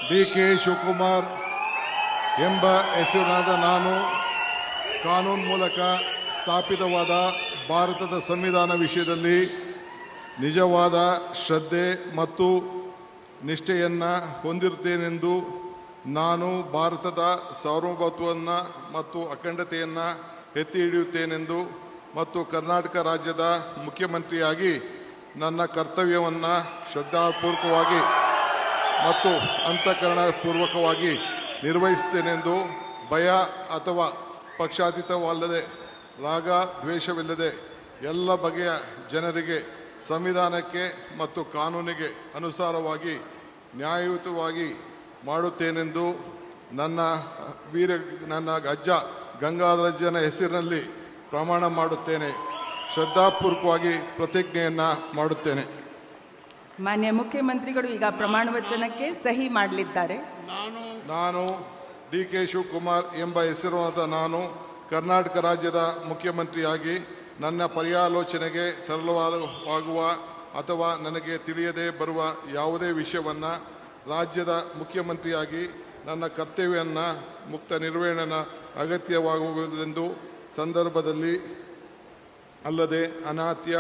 ಡಿ.ಕೆ. ಶಿವಕುಮಾರ್ ಎಂಬ ಹೆಸರಿನಾದ ನಾನು ಕಾನೂನು ಮೂಲಕ ಸ್ಥಾಪಿತವಾದ ಭಾರತದ ಸಂವಿಧಾನ ವಿಷಯದಲ್ಲಿ ನಿಜವಾದ ಶ್ರದ್ಧೆ ಮತ್ತು ನಿಷ್ಠೆಯನ್ನು ಹೊಂದಿರುತ್ತೇನೆಂದು ನಾನು ಭಾರತದ ಸಾರ್ವಭೌಮತ್ವವನ್ನು ಮತ್ತು ಅಖಂಡತೆಯನ್ನು ಎತ್ತಿ ಹಿಡಿಯುತ್ತೇನೆಂದು ಮತ್ತು ಕರ್ನಾಟಕ ರಾಜ್ಯದ ಮುಖ್ಯಮಂತ್ರಿಯಾಗಿ ನನ್ನ ಕರ್ತವ್ಯವನ್ನು ಶ್ರದ್ಧಾಪೂರ್ವಕವಾಗಿ ಮತ್ತು ಅಂತಃಕರಣಪೂರ್ವಕವಾಗಿ ನಿರ್ವಹಿಸುತ್ತೇನೆಂದು ಭಯ ಅಥವಾ ಪಕ್ಷಾತೀತವಲ್ಲದೆ ರಾಗ ದ್ವೇಷವಿಲ್ಲದೆ ಎಲ್ಲ ಬಗೆಯ ಜನರಿಗೆ ಸಂವಿಧಾನಕ್ಕೆ ಮತ್ತು ಕಾನೂನಿಗೆ ಅನುಸಾರವಾಗಿ ನ್ಯಾಯಯುತವಾಗಿ ಮಾಡುತ್ತೇನೆಂದು ನನ್ನ ಅಜ್ಜ ಗಂಗಾಧರಜ್ಜನ ಹೆಸರಿನಲ್ಲಿ ಪ್ರಮಾಣ ಮಾಡುತ್ತೇನೆ. ಶ್ರದ್ಧಾಪೂರ್ವಕವಾಗಿ ಪ್ರತಿಜ್ಞೆಯನ್ನು ಮಾಡುತ್ತೇನೆ. ಮಾನ್ಯ ಮುಖ್ಯಮಂತ್ರಿಗಳು ಈಗ ಪ್ರಮಾಣ ವಚನಕ್ಕೆ ಸಹಿ ಮಾಡಲಿದ್ದಾರೆ. ನಾನು ಡಿ.ಕೆ. ಶಿವಕುಮಾರ್ ಎಂಬ ಹೆಸರಾದ ನಾನು ಕರ್ನಾಟಕ ರಾಜ್ಯದ ಮುಖ್ಯಮಂತ್ರಿಯಾಗಿ ನನ್ನ ಪರ್ಯಾಲೋಚನೆಗೆ ತರಲಾಗುವ ಅಥವಾ ನನಗೆ ತಿಳಿಯದೇ ಬರುವ ಯಾವುದೇ ವಿಷಯವನ್ನು ರಾಜ್ಯದ ಮುಖ್ಯಮಂತ್ರಿಯಾಗಿ ನನ್ನ ಕರ್ತವ್ಯವನ್ನು ಮುಕ್ತ ನಿರ್ವಹಣೆಯ ಅಗತ್ಯವಾಗುವುದೆಂದು ಸಂದರ್ಭದಲ್ಲಿ ಅಲ್ಲದೆ ಅನಾತ್ಯ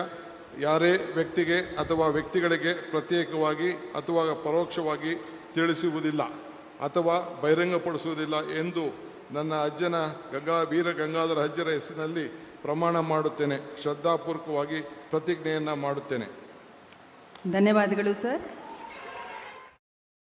ಯಾರೇ ವ್ಯಕ್ತಿಗೆ ಅಥವಾ ವ್ಯಕ್ತಿಗಳಿಗೆ ಪ್ರತ್ಯೇಕವಾಗಿ ಅಥವಾ ಪರೋಕ್ಷವಾಗಿ ತಿಳಿಸುವುದಿಲ್ಲ ಅಥವಾ ಬಹಿರಂಗಪಡಿಸುವುದಿಲ್ಲ ಎಂದು ನನ್ನ ಅಜ್ಜನ ವೀರ ಗಂಗಾಧರ ಅಜ್ಜರ ಹೆಸರಿನಲ್ಲಿ ಪ್ರಮಾಣ ಮಾಡುತ್ತೇನೆ. ಶ್ರದ್ಧಾಪೂರ್ವಕವಾಗಿ ಪ್ರತಿಜ್ಞೆಯನ್ನು ಮಾಡುತ್ತೇನೆ. ಧನ್ಯವಾದಗಳು ಸರ್.